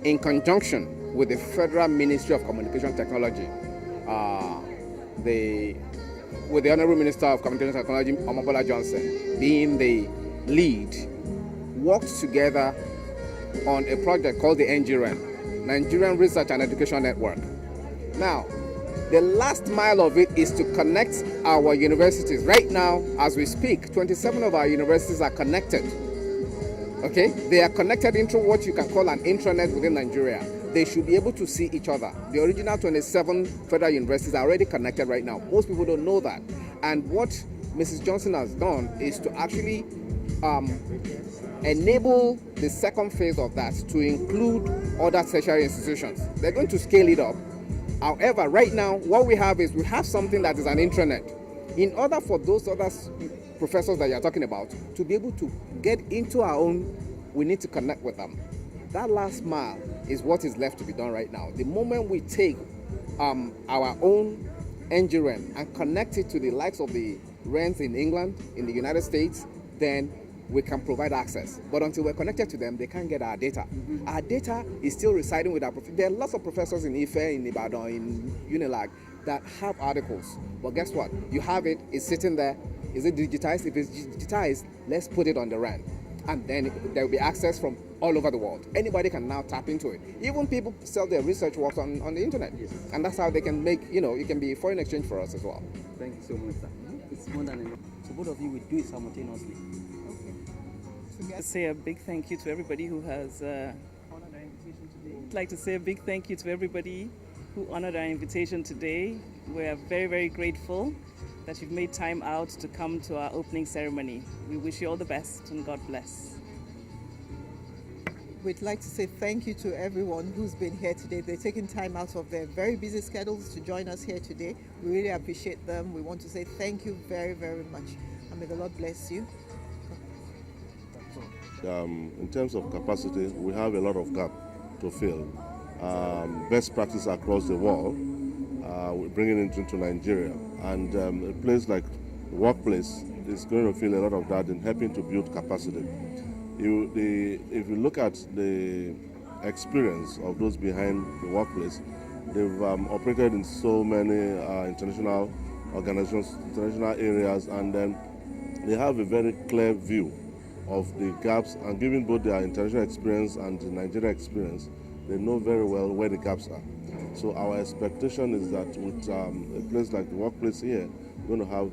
in conjunction with the Federal Ministry of Communication Technology, with the Honorable Minister of Communication Technology, Omobola Johnson, being the lead, worked together on a project called the NGREN, Nigerian Research and Education Network. Now, the last mile of it is to connect our universities. Right now, as we speak, 27 of our universities are connected. Okay? They are connected into what you can call an intranet within Nigeria. They should be able to see each other. The original 27 federal universities are already connected right now. Most people don't know that. And what Mrs. Johnson has done is to actually enable the second phase of that to include other tertiary institutions. They're going to scale it up. However, right now, what we have is we have something that is an intranet. In order for those other professors that you're talking about to be able to get into our own, we need to connect with them. That last mile is what is left to be done right now. The moment we take our own NGREN and connect it to the likes of the RENs in England, in the United States, then we can provide access. But until we're connected to them, they can't get our data. Mm-hmm. Our data is still residing with our professors. There are lots of professors in IFE, in Ibadan, in UNILAG that have articles. But guess what? You have it, it's sitting there. Is it digitized? If it's digitized, let's put it on the RAN. And then there will be access from all over the world. Anybody can now tap into it. Even people sell their research works on the internet. Yes. And that's how they can make, it can be foreign exchange for us as well. Thank you so much, sir. It's more than enough. So both of you will do it simultaneously. I'd say a big thank you to everybody who has honored our invitation today. I'd like to say a big thank you to everybody who honored our invitation today. We're very, very grateful that you've made time out to come to our opening ceremony. We wish you all the best and God bless. We'd like to say thank you to everyone who's been here today. They're taking time out of their very busy schedules to join us here today. We really appreciate them. We want to say thank you very, very much. And may the Lord bless you. In terms of capacity, we have a lot of gap to fill. Best practice across the world, we're bringing it into Nigeria. And a place like the workplace is going to fill a lot of that in helping to build capacity. If you look at the experience of those behind the workplace, they've operated in so many international organizations, international areas, and then they have a very clear view of the gaps, and given both their international experience and the Nigeria experience, they know very well where the gaps are. So our expectation is that with a place like the workplace here, we're going to have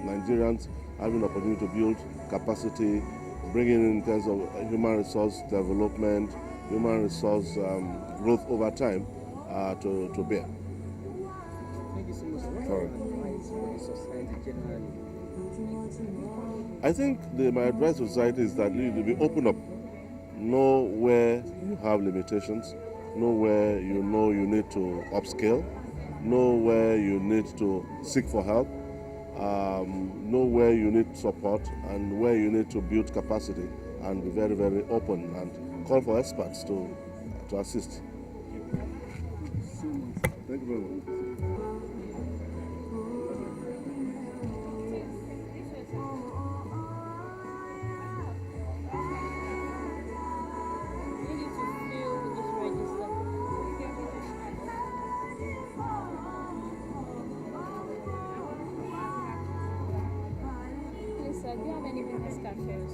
Nigerians having the opportunity to build capacity, bringing in terms of human resource development, human resource growth over time to bear. Thank you so much. What are your advice for the society generally? I think my advice to society is that you need to be open up. Know where you have limitations, know where you know you need to upscale, know where you need to seek for help, know where you need support and where you need to build capacity, and be very, very open and call for experts to assist. Thank you very much. Do you have any business cafes?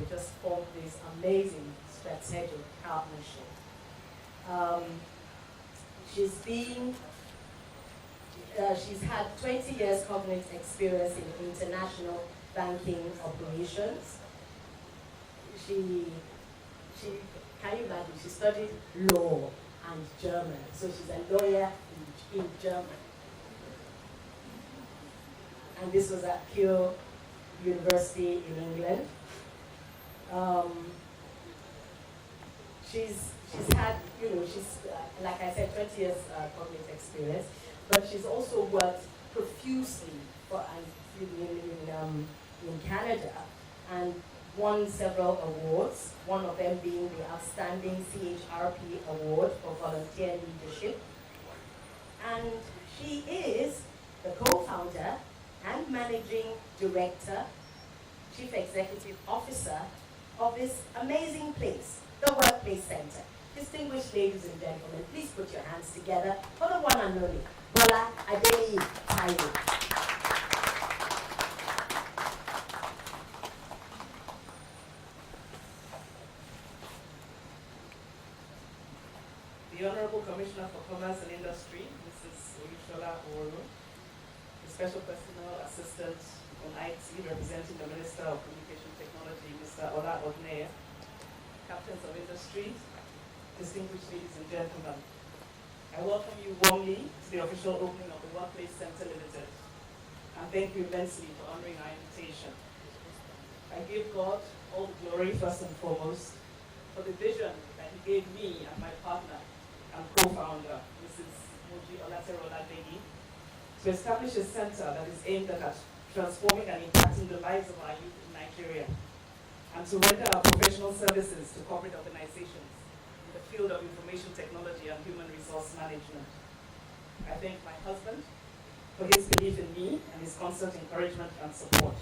they just formed this amazing strategic partnership. She's had 20 years cognate experience in international banking operations. She can you imagine? She studied law and German, so she's a lawyer in German. And this was at Keele University in England. She's had, she's like I said, 20 years cognate experience, but she's also worked profusely in Canada and won several awards, one of them being the Outstanding CHRP Award for Volunteer Leadership. And she is the co-founder and managing director, chief executive officer of this amazing place, the Workplace Center. Distinguished ladies and gentlemen, please put your hands together for the one and only Bola Adeniyi Taiwo. The Honorable Commissioner for Commerce and Industry, Mrs. Olushola Owolu, the Special Personal Assistant on IT representing the Minister of Communication Technology, Mr. Ola Odneye, Captains of Industry, distinguished ladies and gentlemen, I welcome you warmly to the official opening of the Workplace Center Limited, and thank you immensely for honoring our invitation. I give God all the glory first and foremost for the vision that He gave me and my partner and co-founder, Mrs. Moji Olaterola-Degi, to establish a center that is aimed at transforming and impacting the lives of our youth in Nigeria, and to render our professional services to corporate organizations in the field of information technology and human resource management. I thank my husband for his belief in me and his constant encouragement and support.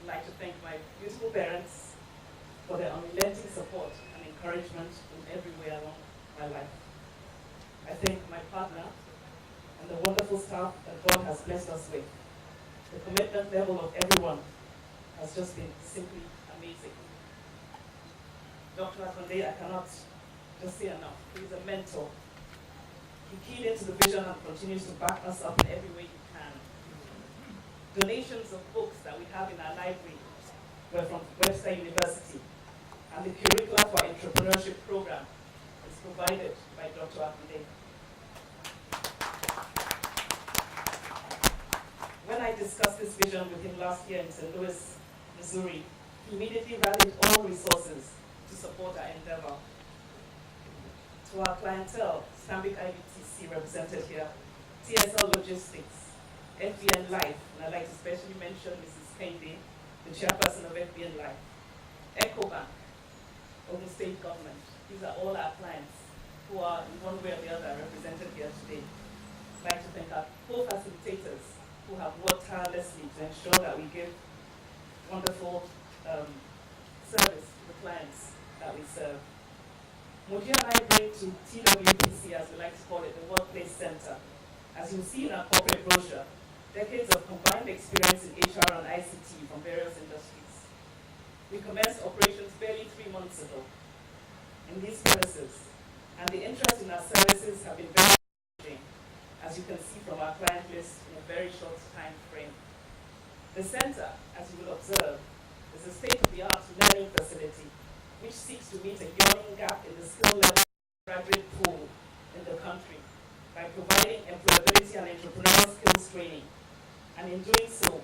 I'd like to thank my beautiful parents for their unrelenting support and encouragement in every way along my life. I thank my partner and the wonderful staff that God has blessed us with. The commitment level of everyone has just been simply amazing. Dr. Akonde, I cannot just say enough. He's a mentor. He keyed into the vision and continues to back us up in every way he can. Donations of books that we have in our library were from Webster University, and the curricula for entrepreneurship program is provided by Dr. Akonde. When I discussed this vision with him last year in St. Louis, Missouri, he immediately rallied all resources to support our endeavor. To our clientele, Stanbic IBTC represented here, TSL Logistics, FBN Life, and I'd like to especially mention Mrs. Kendi, the chairperson of FBN Life, EcoBank, Ogun State Government. These are all our clients who are in one way or the other represented here today. I'd like to thank our co-facilitators who have worked tirelessly to ensure that we give wonderful service to the clients that we serve. Moji and I bring to TWPC, as we like to call it, the Workplace Center. As you'll see in our corporate brochure, decades of combined experience in HR and ICT from various industries. We commenced operations barely 3 months ago in these premises, and the interest in our services have been very encouraging, as you can see from our client list in a very short time frame. The center, as you will observe, is a state-of-the-art learning facility which seeks to meet a yawning gap in the skill level graduate pool in the country by providing employability and entrepreneurial skills training, and in doing so,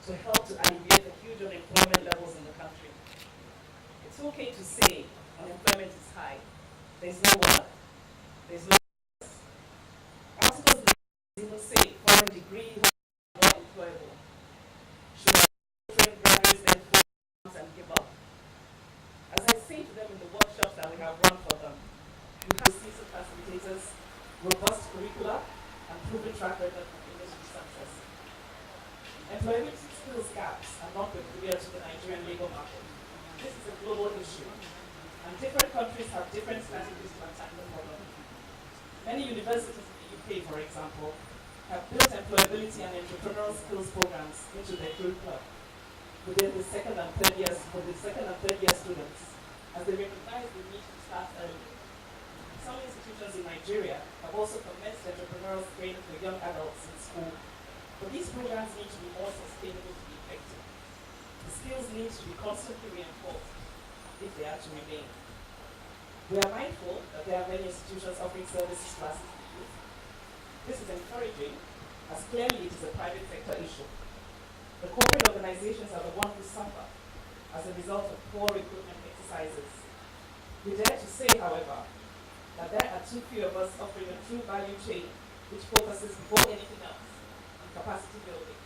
to help to alleviate the huge unemployment levels in the country. It's okay to say unemployment is high. There's no work, there's no business. Articles even say foreign degree more employable. Should train graduates then focus and give up? As I say to them in the workshops that we have run for them, we have seasoned facilitators, robust curricula, and proven track record of industry success. Employability skills gaps are not peculiar to the Nigerian labor market. This is a global issue, and different countries have different strategies to attack the problem. Many universities in the UK, for example, have built employability and entrepreneurial skills programs into their curricula. within the second and third years, for the second and third year students, as they recognize the need to start early. Some institutions in Nigeria have also commenced entrepreneurial training for young adults in school, but these programs need to be more sustainable to be effective. The skills need to be constantly reinforced if they are to remain. We are mindful that there are many institutions offering services classes to youth. This is encouraging, as clearly it is a private sector issue. The corporate organizations are the ones who suffer as a result of poor recruitment exercises. We dare to say, however, that there are too few of us offering a true value chain which focuses before anything else on capacity building,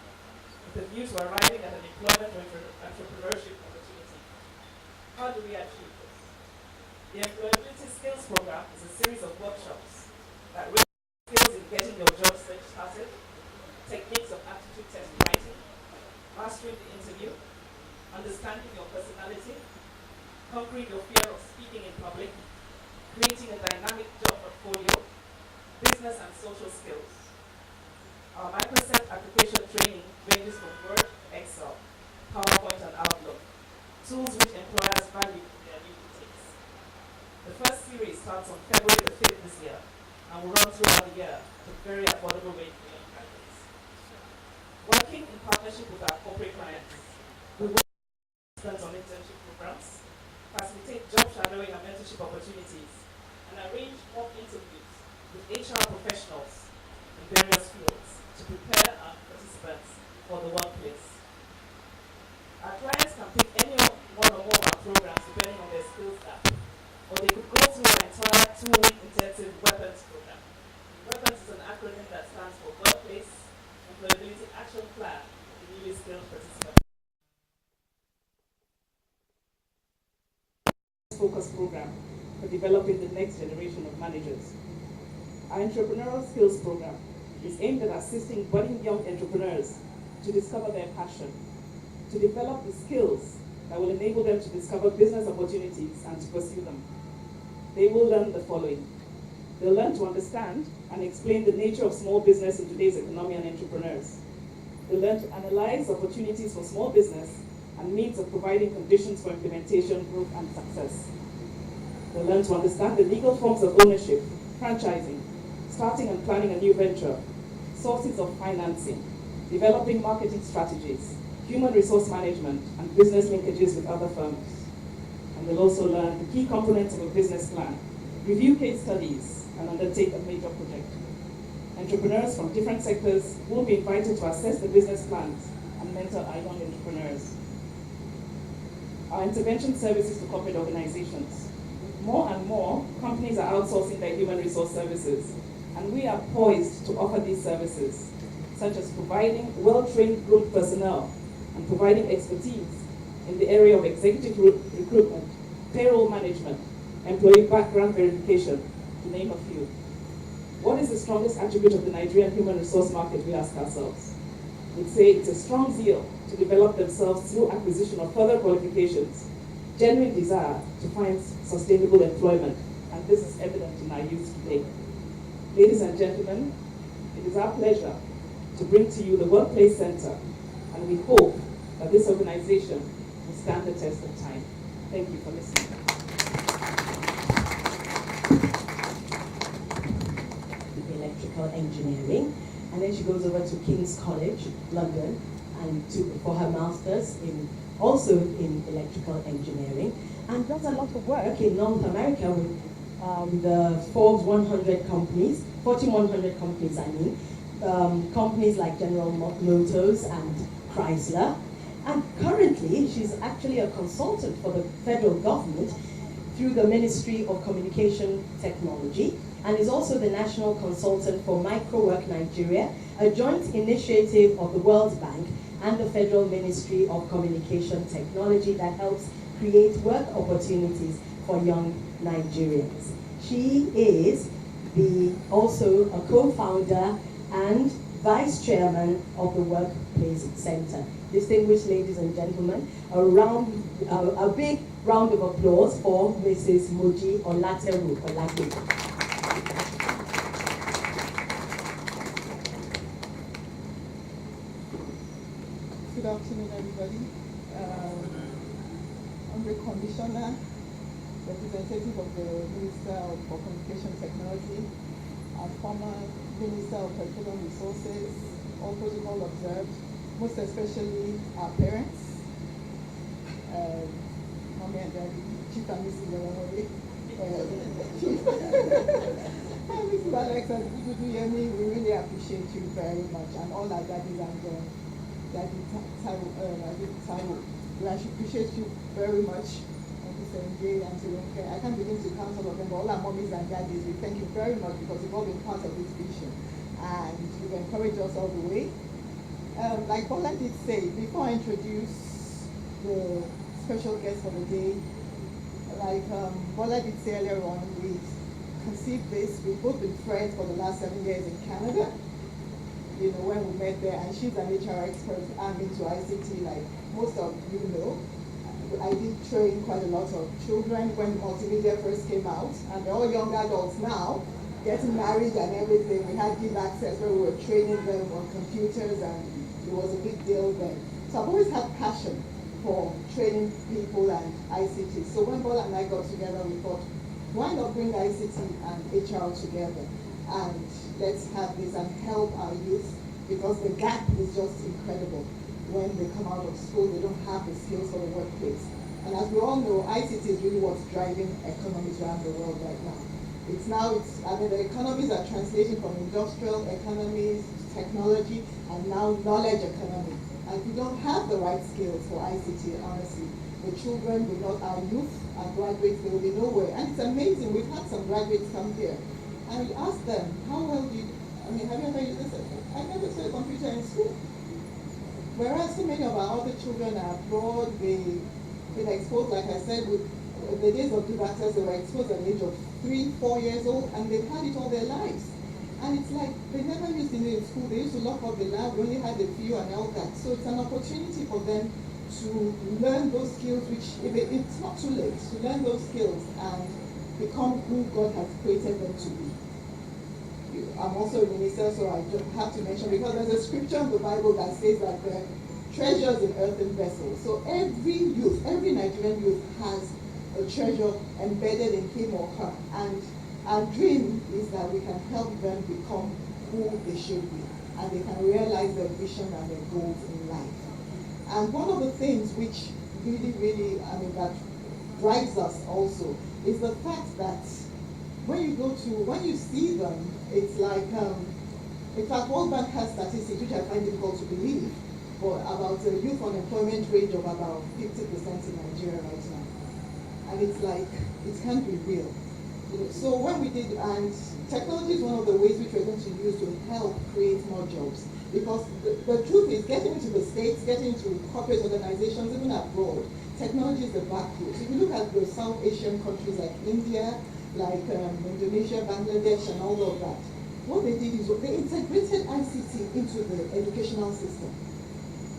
with a view to arriving at an employment or entrepreneurship opportunity. How do we achieve this? The Employability Skills Program is a series of workshops that raise skills in getting your job search started, techniques of aptitude test writing, mastering the interview, understanding your personality, conquering your fear of speaking in public, creating a dynamic job portfolio, business and social skills. Our Microsoft application training ranges from Word to Excel, PowerPoint and Outlook, tools which employers value for their new intakes. The first series starts on February the 5th this year and will run throughout the year at a very affordable rate for young graduates. Working in partnership with our corporate clients, we work on internship programs, facilitate job shadowing and mentorship opportunities, and arrange mock interviews with HR professionals in various fields to prepare our participants for the workplace. Our clients can pick any one or more of our programs depending on their skills gap, or they could go through an entire 2-week intensive WEAPONS program. WEAPONS is an acronym that stands for Workplace Employability Action Plan for newly skilled participants. Focus program for developing the next generation of managers. Our Entrepreneurial Skills Program is aimed at assisting budding young entrepreneurs to discover their passion, to develop the skills that will enable them to discover business opportunities and to pursue them. They will learn the following. They'll learn to understand and explain the nature of small business in today's economy and entrepreneurs. They'll learn to analyze opportunities for small business and means of providing conditions for implementation, growth, and success. They'll learn to understand the legal forms of ownership, franchising, starting and planning a new venture, sources of financing, developing marketing strategies, human resource management, and business linkages with other firms. And they'll also learn the key components of a business plan, review case studies, and undertake a major project. Entrepreneurs from different sectors will be invited to assess the business plans and mentor our young entrepreneurs. Our intervention services to corporate organizations. More and more companies are outsourcing their human resource services, and we are poised to offer these services, such as providing well-trained growth personnel and providing expertise in the area of executive recruitment, payroll management, employee background verification, to name a few. What is the strongest attribute of the Nigerian human resource market, we ask ourselves? We'd say it's a strong zeal to develop themselves through acquisition of further qualifications, genuine desire to find sustainable employment, and this is evident in our youth today. Ladies and gentlemen, it is our pleasure to bring to you the Workplace Center, and we hope that this organization will stand the test of time. Thank you for listening. Electrical engineering, and then she goes over to King's College, London, and for her master's also in electrical engineering, and does a lot of work in North America with the Forbes 100 companies, Fortune 100 companies, companies like General Motors and Chrysler. And currently, she's actually a consultant for the federal government through the Ministry of Communication Technology, and is also the national consultant for Microwork Nigeria, a joint initiative of the World Bank and the Federal Ministry of Communication Technology that helps create work opportunities for young Nigerians. She is also a co-founder and vice chairman of the Workplace Center. Distinguished ladies and gentlemen, a big round of applause for Mrs. Moji Olateru Olake. Good afternoon, everybody. Commissioner, representative of the Minister for Communication Technology, our former Minister of Petroleum Resources, all protocol observed, most especially our parents, Mommy and Daddy, Chief and Mrs. Olawale, Chief and Mrs. Alex and Dudu Yemi, we really appreciate you very much, and all our daddies and Daddy Taiwo. We appreciate you very much. I can't begin to count all of them, but all our mommies and daddies, we thank you very much because you've all been part of this vision and you've encouraged us all the way. Like Bola did say, before I introduce the special guest for the day, like Bola did say earlier on, we conceived this. We've both been friends for the last 7 years in Canada, you know, when we met there, and she's an HR expert. I'm into ICT, like most of you know. I did train quite a lot of children when multimedia first came out, and they're all young adults now, getting married and everything. We had Give Access where we were training them on computers, and it was a big deal then. So I've always had passion for training people and ICT. So when Bola and I got together, we thought, why not bring ICT and HR together? And let's have this and help our youth, because the gap is just incredible. When they come out of school, they don't have the skills for the workplace. And as we all know, ICT is really what's driving economies around the world right now. The economies are translating from industrial economies, technology, and now knowledge economy. And if you don't have the right skills for ICT, honestly, the children will not, our youth, our graduates, they will be nowhere. And it's amazing, we've had some graduates come here, and we asked them, how well do you, have you ever used this? I never saw a computer in school. Whereas so many of our other children are abroad, they've been exposed, like I said, with the days of Give Access, they were exposed at the age of 3, 4 years old, and they've had it all their lives. And it's like, they never used it in school. They used to lock up the lab, we only had a few and all that. So it's an opportunity for them to learn those skills, which, it's not too late, to learn those skills and become who God has created them to be. I'm also a minister, so I just have to mention, because there's a scripture in the Bible that says that there are treasures in earthen vessels. So every youth, every Nigerian youth has a treasure embedded in him or her. And our dream is that we can help them become who they should be, and they can realize their vision and their goals in life. And one of the things which really, that drives us also is the fact that when you see them, it's like, in fact, World Bank has statistics, which I find difficult to believe, but about a youth unemployment rate of about 50% in Nigeria right now. And it's like, it can't be real. So when we did, and technology is one of the ways which we're going to use to help create more jobs. Because the truth is, getting into the States, getting into corporate organizations, even abroad, technology is the backroom. So if you look at the South Asian countries like India, like Indonesia, Bangladesh, and all of that, what they did is they integrated ICT into the educational system.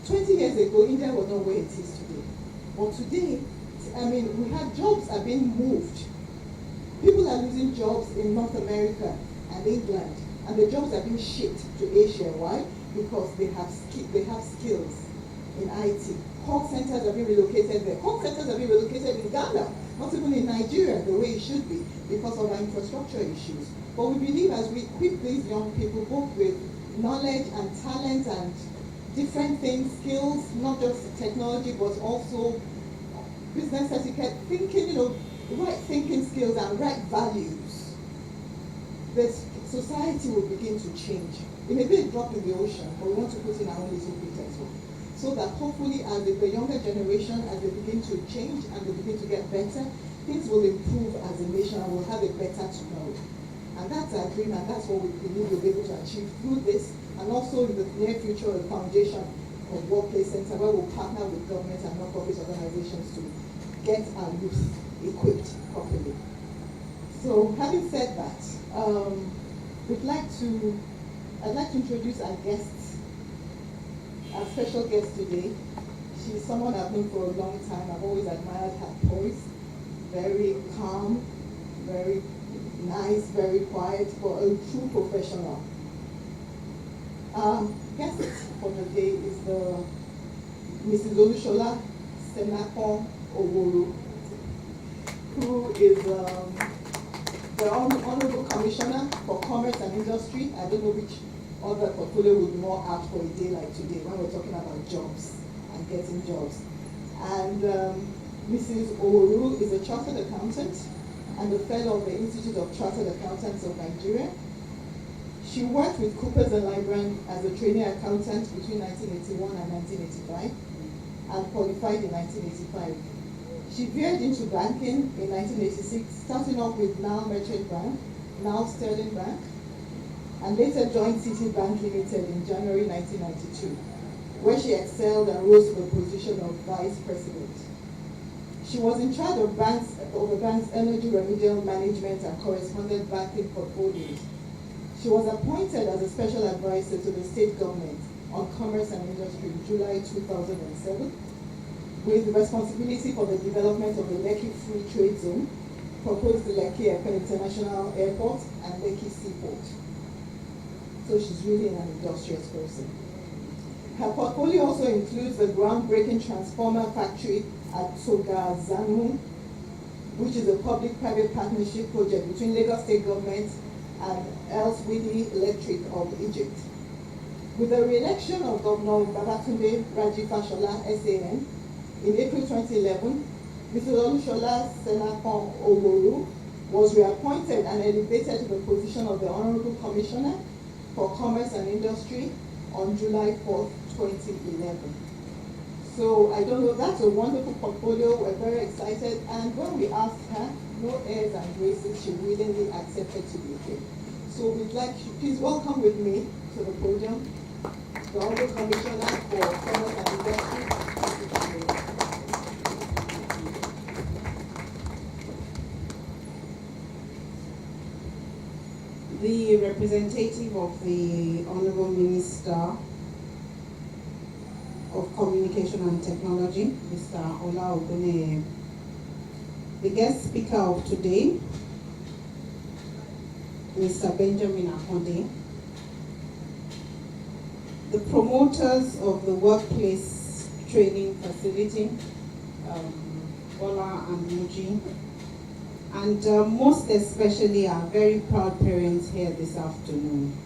20 years ago, India was not where it is today. But today, we have jobs are being moved. People are losing jobs in North America and England, and the jobs are being shipped to Asia. Why? Because they have skills in IT. Call centers are being relocated there. Call centers are being relocated in Ghana, not even in Nigeria, the way it should be, because of our infrastructure issues. But we believe as we equip these young people, both with knowledge and talent and different things, skills, not just technology, but also business etiquette, thinking, right thinking skills and right values, this society will begin to change. It may be a drop in the ocean, but we want to put in our own little bit as well. So that hopefully as the younger generation, as they begin to change and they begin to get better, things will improve as a nation and we'll have a better tomorrow. And that's our dream, and that's what we believe we'll be able to achieve through this, and also in the near future, a foundation of Workplace Center where we'll partner with government and non-profit organizations to get our youth equipped properly. So having said that, I'd like to introduce our guests, our special guest today. She's someone I've known for a long time. I've always admired her poise, very calm, very nice, very quiet, but a true professional. Guest for the day is the Mrs. Olushola Senapon Oworu is the Honorable Commissioner for Commerce and Industry. I don't know which other portfolio would be more apt for a day like today when we're talking about jobs and getting jobs. And Mrs. Oworu is a chartered accountant and a fellow of the Institute of Chartered Accountants of Nigeria. She worked with Coopers & Lybrand as a trainee accountant between 1981 and 1985 and qualified in 1985. She veered into banking in 1986, starting off with now Merchant Bank, now Sterling Bank, and later joined Citibank Limited in January 1992, where she excelled and rose to the position of vice president. She was in charge of the bank's energy remedial management and correspondent banking portfolios. She was appointed as a special advisor to the state government on commerce and industry in July 2007, with responsibility for the development of the Lekki Free Trade Zone, proposed Lekki International Airport, and Lekki Seaport. So she's really an industrious person. Her portfolio also includes the groundbreaking transformer factory at Togazanu, which is a public-private partnership project between Lagos State Government and El-Swidi Electric of Egypt. With the re-election of Governor Babatunde Raji Fashola, SAN, in April 2011, Mrs. Olushola Senapon Oworu was reappointed and elevated to the position of the Honorable Commissioner for Commerce and Industry on July 4th, 2011. So I don't know, that's a wonderful portfolio. We're very excited. And when we asked her, no airs and graces, she willingly accepted to be here. So we'd like you, please welcome with me to the podium, the Honorable Commissioner for Commerce and Industry. The representative of the Honorable Minister of Communication and Technology, Mr. Ola Oguneye. The guest speaker of today, Mr. Benjamin Akonde. The promoters of the workplace training facility, Bola and Muji, and most especially our very proud parents here this afternoon.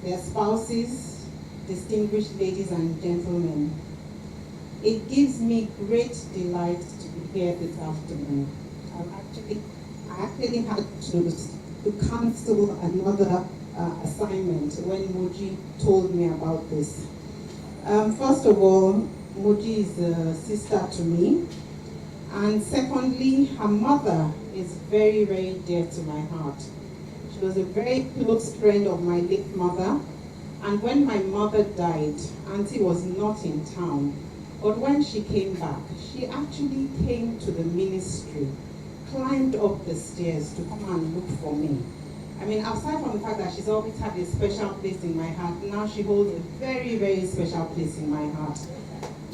Their spouses, distinguished ladies and gentlemen, it gives me great delight to be here this afternoon. I actually had to cancel another assignment when Moji told me about this. First of all, Moji is a sister to me. And secondly, her mother is very, very dear to my heart. She was a very close friend of my late mother. And when my mother died, Auntie was not in town. But when she came back, she actually came to the ministry, climbed up the stairs to come and look for me. I mean, aside from the fact that she's always had a special place in my heart, now she holds a very, very special place in my heart.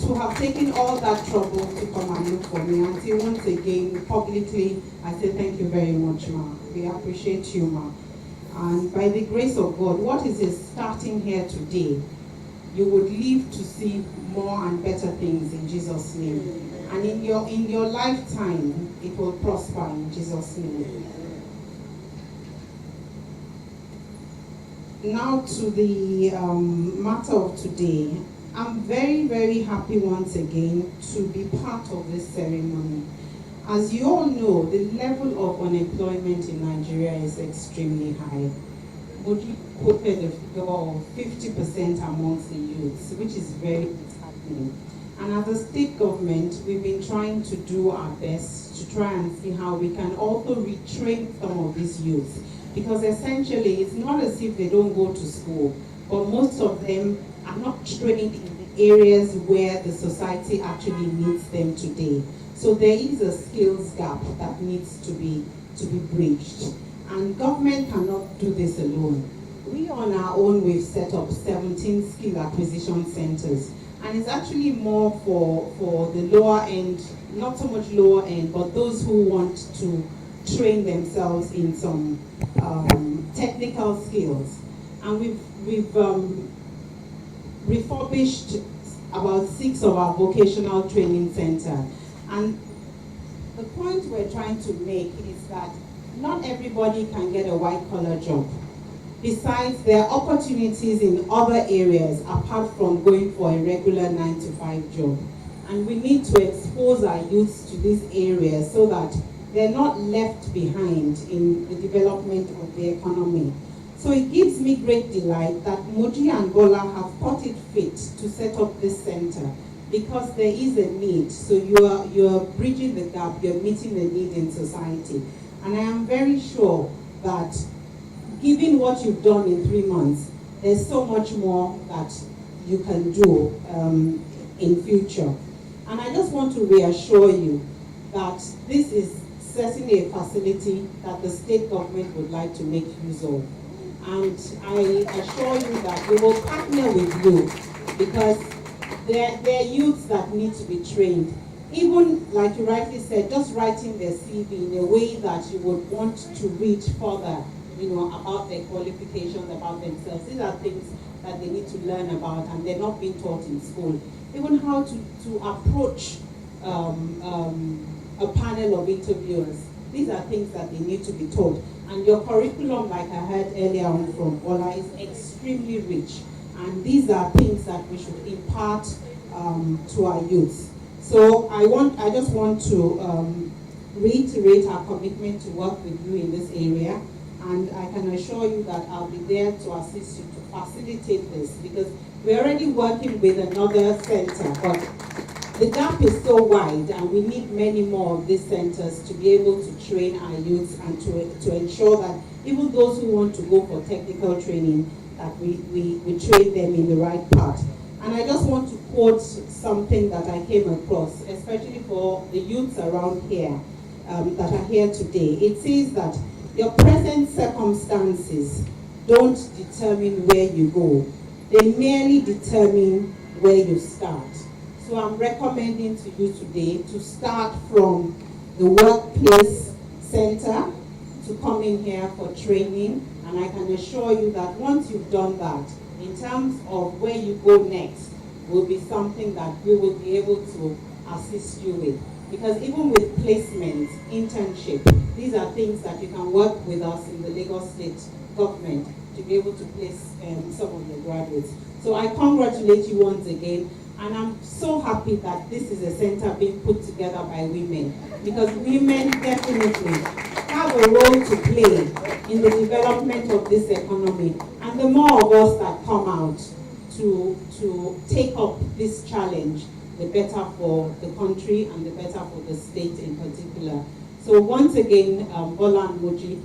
To have taken all that trouble to come and look for me, until once again, publicly, I say thank you very much, Ma. We appreciate you, Ma. And by the grace of God, what is starting here today, you would live to see more and better things in Jesus' name. And in your lifetime, it will prosper in Jesus' name. Now to the matter of today. I'm very, very happy once again to be part of this ceremony. As you all know, the level of unemployment in Nigeria is extremely high. Moji quoted a figure of 50% amongst the youths, which is very disheartening. And as a state government, we've been trying to do our best to try and see how we can also retrain some of these youths. Because essentially, it's not as if they don't go to school, but most of them are not trained in the areas where the society actually needs them today. So there is a skills gap that needs to be bridged. And government cannot do this alone. We on our own, we've set up 17 skill acquisition centers. And it's actually more for the lower end, not so much lower end, but those who want to train themselves in some technical skills. And we've refurbished about 6 of our vocational training centers. And the point we're trying to make is that not everybody can get a white-collar job. Besides, there are opportunities in other areas apart from going for a regular 9-to-5 job. And we need to expose our youths to these areas so that they're not left behind in the development of the economy. So it gives me great delight that Moji and Bola have thought it fit to set up this center because there is a need. So you're bridging the gap, you're meeting the need in society. And I am very sure that given what you've done in 3 months, there's so much more that you can do in future. And I just want to reassure you that this is certainly a facility that the state government would like to make use of. And I assure you that we will partner with you because there are youths that need to be trained. Even, like you rightly said, just writing their CV in a way that you would want to read further, about their qualifications, about themselves. These are things that they need to learn about and they're not being taught in school. Even how to approach a panel of interviewers. These are things that they need to be taught. And your curriculum, like I heard earlier on from Ola, is extremely rich. And these are things that we should impart to our youth. So I just want to reiterate our commitment to work with you in this area. And I can assure you that I'll be there to assist you to facilitate this because we're already working with another center, but the gap is so wide and we need many more of these centers to be able to train our youth and to ensure that even those who want to go for technical training, that we train them in the right path. And I just want to quote something that I came across, especially for the youths around here that are here today. It says that your present circumstances don't determine where you go. They merely determine where you start. So I'm recommending to you today to start from the workplace center to come in here for training. And I can assure you that once you've done that, in terms of where you go next, will be something that we will be able to assist you with. Because even with placements, internship, these are things that you can work with us in the Lagos State government to be able to place some of your graduates. So I congratulate you once again. And I'm so happy that this is a center being put together by women, because women definitely have a role to play in the development of this economy. And the more of us that come out to take up this challenge, the better for the country and the better for the state in particular. So once again, Bola and Moji,